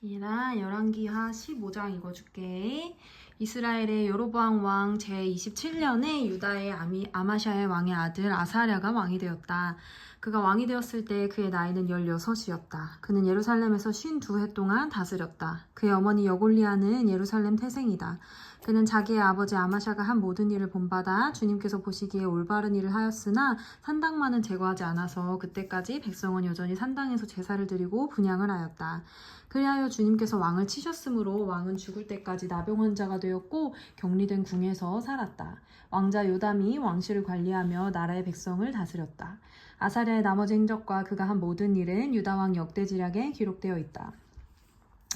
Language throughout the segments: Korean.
얘랑 열왕기하 15장 읽어줄게. 이스라엘의 여로보암 왕 제27년에 유다의 아마샤의 왕의 아들 아사랴가 왕이 되었다. 그가 왕이 되었을 때 그의 나이는 16이었다. 그는 예루살렘에서 52해 동안 다스렸다. 그의 어머니 여골리아는 예루살렘 태생이다. 그는 자기의 아버지 아마샤가 한 모든 일을 본받아 주님께서 보시기에 올바른 일을 하였으나 산당만은 제거하지 않아서 그때까지 백성은 여전히 산당에서 제사를 드리고 분향을 하였다. 그리하여 주님께서 왕을 치셨으므로 왕은 죽을 때까지 나병 환자가 되었고 격리된 궁에서 살았다. 왕자 요담이 왕실을 관리하며 나라의 백성을 다스렸다. 아사랴의 나머지 행적과 그가 한 모든 일은 유다왕 역대지략에 기록되어 있다.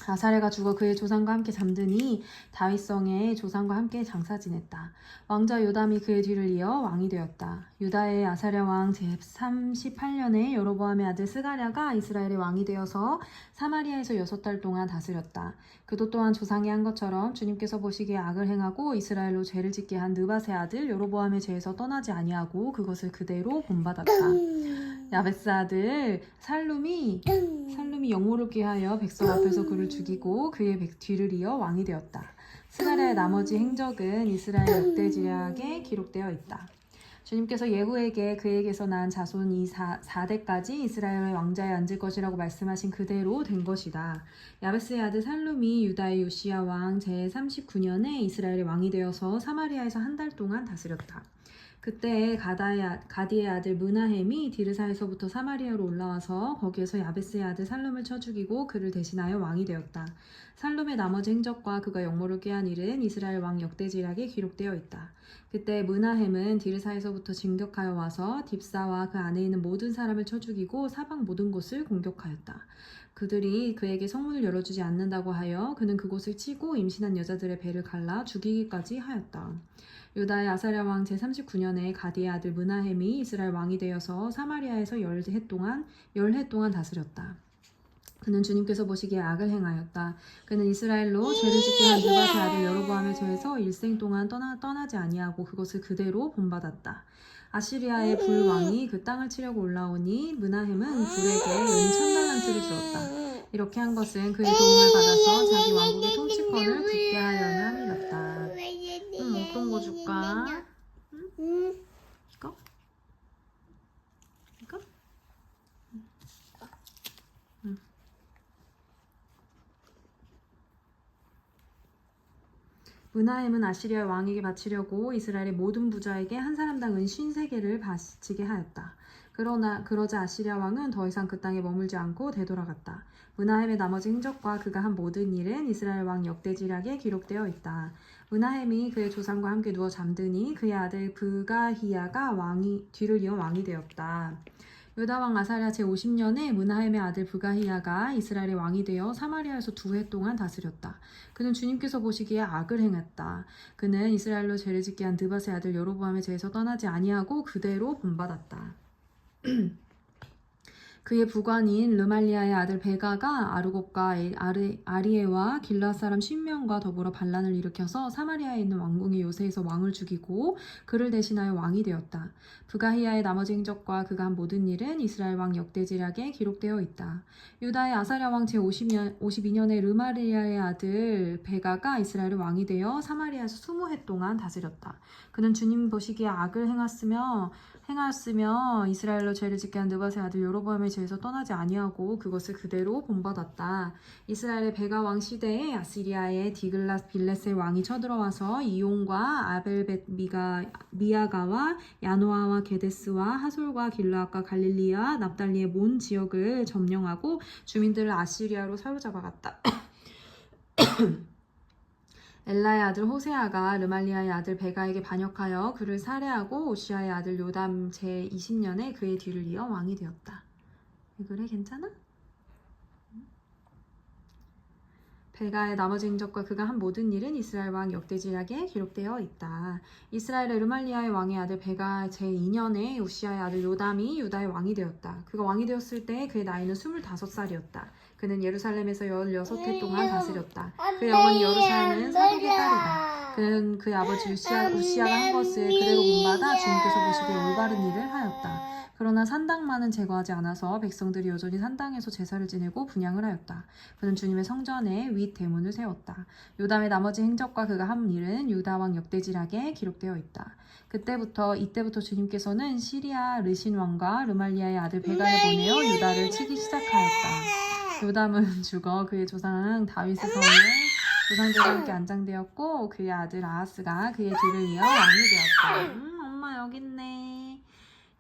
아사랴가 죽어 그의 조상과 함께 잠드니 다윗성의 조상과 함께 장사 지냈다. 왕자 요담이 그의 뒤를 이어 왕이 되었다. 유다의 아사랴 왕 제38년에 여로보암의 아들 스가랴가 이스라엘의 왕이 되어서 사마리아에서 6달 동안 다스렸다. 그도 또한 조상이 한 것처럼 주님께서 보시기에 악을 행하고 이스라엘로 죄를 짓게 한 느밧의 아들 여로보암의 죄에서 떠나지 아니하고 그것을 그대로 본받았다. 야베스 아들 살룸이 영모를 꾀하여 백성 앞에서 그를 죽이고 그의 뒤를 이어 왕이 되었다. 스가랴의 나머지 행적은 이스라엘 역대지략에 기록되어 있다. 주님께서 예후에게 그에게서 난 자손 이 4대까지 이스라엘의 왕자에 앉을 것이라고 말씀하신 그대로 된 것이다. 야베스의 아들 살룸이 유다의 요시야 왕 제39년에 이스라엘의 왕이 되어서 사마리아에서 한 달 동안 다스렸다. 그때 가디의 아들 므나헴이 디르사에서부터 사마리아로 올라와서 거기에서 야베스의 아들 살룸을 쳐 죽이고 그를 대신하여 왕이 되었다. 살룸의 나머지 행적과 그가 역모를 꾀한 일은 이스라엘 왕 역대지략에 기록되어 있다. 그때 므나헴은 디르사에서부터 진격하여 와서 딥사와 그 안에 있는 모든 사람을 쳐 죽이고 사방 모든 곳을 공격하였다. 그들이 그에게 성문을 열어주지 않는다고 하여 그는 그곳을 치고 임신한 여자들의 배를 갈라 죽이기까지 하였다. 유다의 아사랴 왕 제39년에 가디의 아들 므나헴이 이스라엘 왕이 되어서 사마리아에서 10해 동안 다스렸다. 그는 주님께서 보시기에 악을 행하였다. 그는 이스라엘로 죄를 짓게 한 느밧의 아들 여로보암의 죄에서 일생 동안 떠나지 아니하고 그것을 그대로 본받았다. 아시리아의 불왕이 그 땅을 치려고 올라오니 므나헴은 불에게 은 1000달란트를 주었다. 이렇게 한 것은 그의 도움을 받아서 자기 왕국의 통치권을 굳게 하려는 함이었다. 어떤 거 줄까? 이거? 이거? 므나헴은 아시리아 왕에게 바치려고 이스라엘의 모든 부자에게 한 사람당 은 53개를 바치게 하였다. 그러자 아시리아 왕은 더 이상 그 땅에 머물지 않고 되돌아갔다. 므나헴의 나머지 행적과 그가 한 모든 일은 이스라엘 왕 역대지략에 기록되어 있다. 므나헴이 그의 조상과 함께 누워 잠드니 그의 아들 브가히야가 뒤를 이어 왕이 되었다. 유다 왕 아사랴 제50년에 므나헴의 아들 브가히야가 이스라엘의 왕이 되어 사마리아에서 2해 동안 다스렸다. 그는 주님께서 보시기에 악을 행했다. 그는 이스라엘로 죄를 짓게 한 느밧의 아들 여로보암의 죄에서 떠나지 아니하고 그대로 본받았다. 그의 부관인 르말리아의 아들 베가가 아르곱과 아리에와 길앗 사람 10명과 더불어 반란을 일으켜서 사마리아에 있는 왕궁의 요새에서 왕을 죽이고 그를 대신하여 왕이 되었다. 브가히야의 나머지 행적과 그가 한 모든 일은 이스라엘 왕 역대지략에 기록되어 있다. 유다의 아사랴 왕 제52년에 르말리아의 아들 베가가 이스라엘의 왕이 되어 사마리아에서 20해 동안 다스렸다. 그는 주님 보시기에 악을 행하였으며 이스라엘로 죄를 짓게 한 느밧의 아들 여로보암의 죄에서 떠나지 아니하고 그것을 그대로 본받았다. 이스라엘의 베가 왕 시대에 아시리아의 디글랏 빌레셀 왕이 쳐들어와서 이온과 아벨벳 미아가와 야노아와 게데스와 하솔과 길르앗과 갈릴리와 납달리의 몬 지역을 점령하고 주민들을 아시리아로 사로잡아갔다. 엘라의 아들 호세아가 르말리아의 아들 베가에게 반역하여 그를 살해하고 오시아의 아들 요담 제20년에 그의 뒤를 이어 왕이 되었다. 왜 그래? 괜찮아? 베가의 나머지 행적과 그가 한 모든 일은 이스라엘 왕 역대지략에 기록되어 있다. 이스라엘의 르말리아의 왕의 아들 베가 제2년에 우시아의 아들 요담이 유다의 왕이 되었다. 그가 왕이 되었을 때 그의 나이는 25살이었다. 그는 예루살렘에서 16해 동안 다스렸다. 그의 어머니 여루사는 사독의 딸이다. 그는 그의 아버지 우시아가 한 것을 그대로 본받아 주님께서 보시기에 올바른 일을 하였다. 그러나 산당만은 제거하지 않아서 백성들이 여전히 산당에서 제사를 지내고 분향을 하였다. 그는 주님의 성전에 윗 대문을 세웠다. 요담의 나머지 행적과 그가 한 일은 유다 왕 역대지략에 기록되어 있다. 이때부터 주님께서는 시리아 르신 왕과 르말리아의 아들 베가를 보내어 유다를 치기 시작하였다. 요담은 죽어 그의 조상 다윗의 성에 조상들과 함께 안장되었고 그의 아들 아하스가 그의 뒤를 이어 왕이 되었다. 엄마 여기 있네.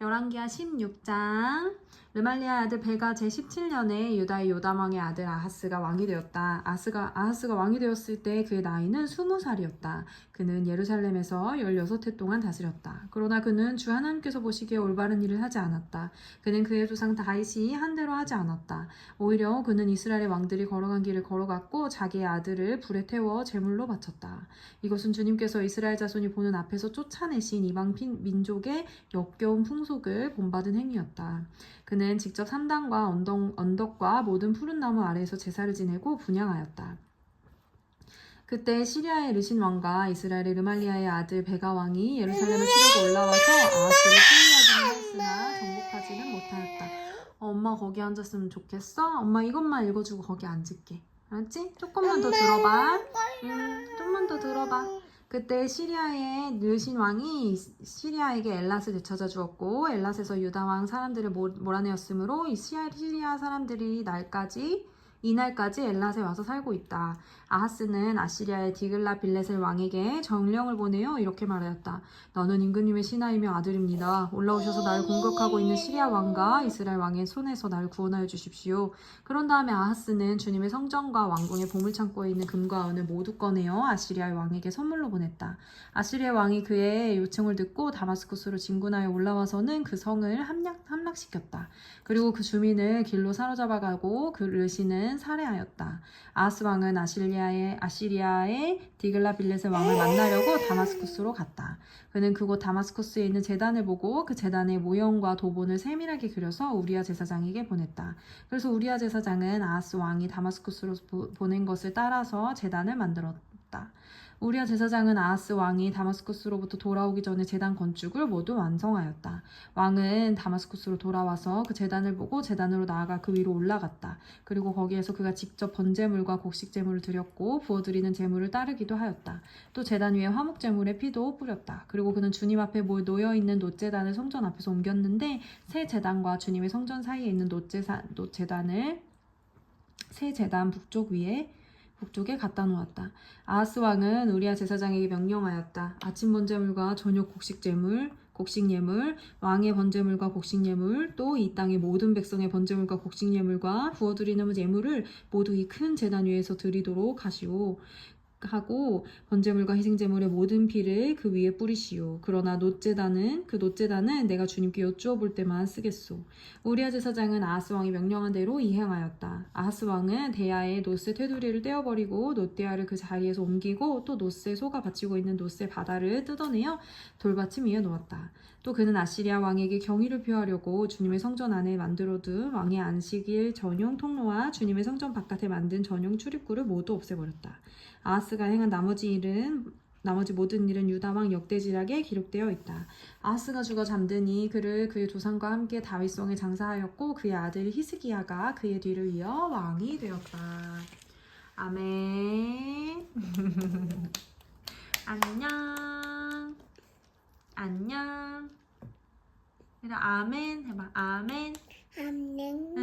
열왕기하 16장. 르말리아의 아들 베가 제17년에 유다의 요담 왕의 아들 아하스가 왕이 되었다. 아하스가 왕이 되었을 때 그의 나이는 20살이었다. 그는 예루살렘에서 16해 동안 다스렸다. 그러나 그는 주 하나님께서 보시기에 올바른 일을 하지 않았다. 그는 그의 조상 다윗이 한 대로 하지 않았다. 오히려 그는 이스라엘의 왕들이 걸어간 길을 걸어갔고 자기의 아들을 불에 태워 제물로 바쳤다. 이것은 주님께서 이스라엘 자손이 보는 앞에서 쫓아내신 이방 민족의 역겨운 풍속을 본받은 행위였다. 그는 직접 산당과 언덕과 모든 푸른 나무 아래에서 제사를 지내고 분향하였다. 그때 시리아의 르신 왕과 이스라엘의 르말리아의 아들 베가 왕이 예루살렘을 치려고 올라와서 아하스를 승리하기는 했으나 정복하지는 못하였다. 엄마 거기 앉았으면 좋겠어? 엄마 이것만 읽어주고 거기 앉을게. 알았지? 조금만 더 들어봐. 좀만 더 들어봐. 그때 시리아의 르신 왕이 시리아에게 엘랏을 되찾아 주었고 엘랏에서 유다 왕 사람들을 몰아내었으므로 이 시리아 사람들이 이날까지 엘랏에 와서 살고 있다. 아하스는 아시리아의 디글라 빌레셀 왕에게 정령을 보내어 이렇게 말하였다. 너는 임금님의 신하이며 아들입니다. 올라오셔서 나를 공격하고 있는 시리아 왕과 이스라엘 왕의 손에서 나를 구원하여 주십시오. 그런 다음에 아하스는 주님의 성전과 왕궁의 보물창고에 있는 금과 은을 모두 꺼내어 아시리아의 왕에게 선물로 보냈다. 아시리아 왕이 그의 요청을 듣고 다마스쿠스로 진군하여 올라와서는 그 성을 함락시켰다. 그리고 그 주민을 길로 사로잡아가고 그 르신은 살해하였다. 아하스 왕은 아시리아의 디글라 빌렛의 왕을 만나려고 다마스쿠스로 갔다. 그는 그곳 다마스쿠스에 있는 제단을 보고 그 제단의 모형과 도본을 세밀하게 그려서 우리야 제사장에게 보냈다. 그래서 우리야 제사장은 아하스 왕이 다마스쿠스로 보낸 것을 따라서 제단을 만들었다. 우리야 제사장은 아하스 왕이 다마스쿠스로부터 돌아오기 전에 제단 건축을 모두 완성하였다. 왕은 다마스쿠스로 돌아와서 그 제단을 보고 제단으로 나아가 그 위로 올라갔다. 그리고 거기에서 그가 직접 번제물과 곡식제물을 드렸고 부어드리는 제물을 따르기도 하였다. 또 제단 위에 화목제물의 피도 뿌렸다. 그리고 그는 주님 앞에 놓여있는 놋제단을 성전 앞에서 옮겼는데 새 제단과 주님의 성전 사이에 있는 놋제단을 새 제단 북쪽에 갖다 놓았다. 아하스 왕은 우리야 제사장에게 명령하였다. 아침 번제물과 저녁 곡식예물, 왕의 번제물과 곡식예물, 또 이 땅의 모든 백성의 번제물과 곡식예물과 부어드리는 예물을 모두 이 큰 제단 위에서 드리도록 하고 번제물과 희생제물의 모든 피를 그 위에 뿌리시오. 그러나 놋제단은 내가 주님께 여쭈어 볼 때만 쓰겠소. 우리야 제사장은 아하스 왕이 명령한 대로 이행하였다. 아하스 왕은 대야의 놋의 테두리를 떼어버리고 놋대야를 그 자리에서 옮기고 또 놋의 소가 받치고 있는 놋의 바다를 뜯어내어 돌받침 위에 놓았다. 또 그는 아시리아 왕에게 경의를 표하려고 주님의 성전 안에 만들어둔 왕의 안식일 전용 통로와 주님의 성전 바깥에 만든 전용 출입구를 모두 없애버렸다. 아하스가 행한 나머지 모든 일은 유다 왕 역대지략에 기록되어 있다. 아하스가 죽어 잠드니 그를 그의 조상과 함께 다윗성에 장사하였고 그의 아들 히스기야가 그의 뒤를 이어 왕이 되었다. 아멘. 안녕. 얘들아 아멘 해봐. 아멘. 아멘.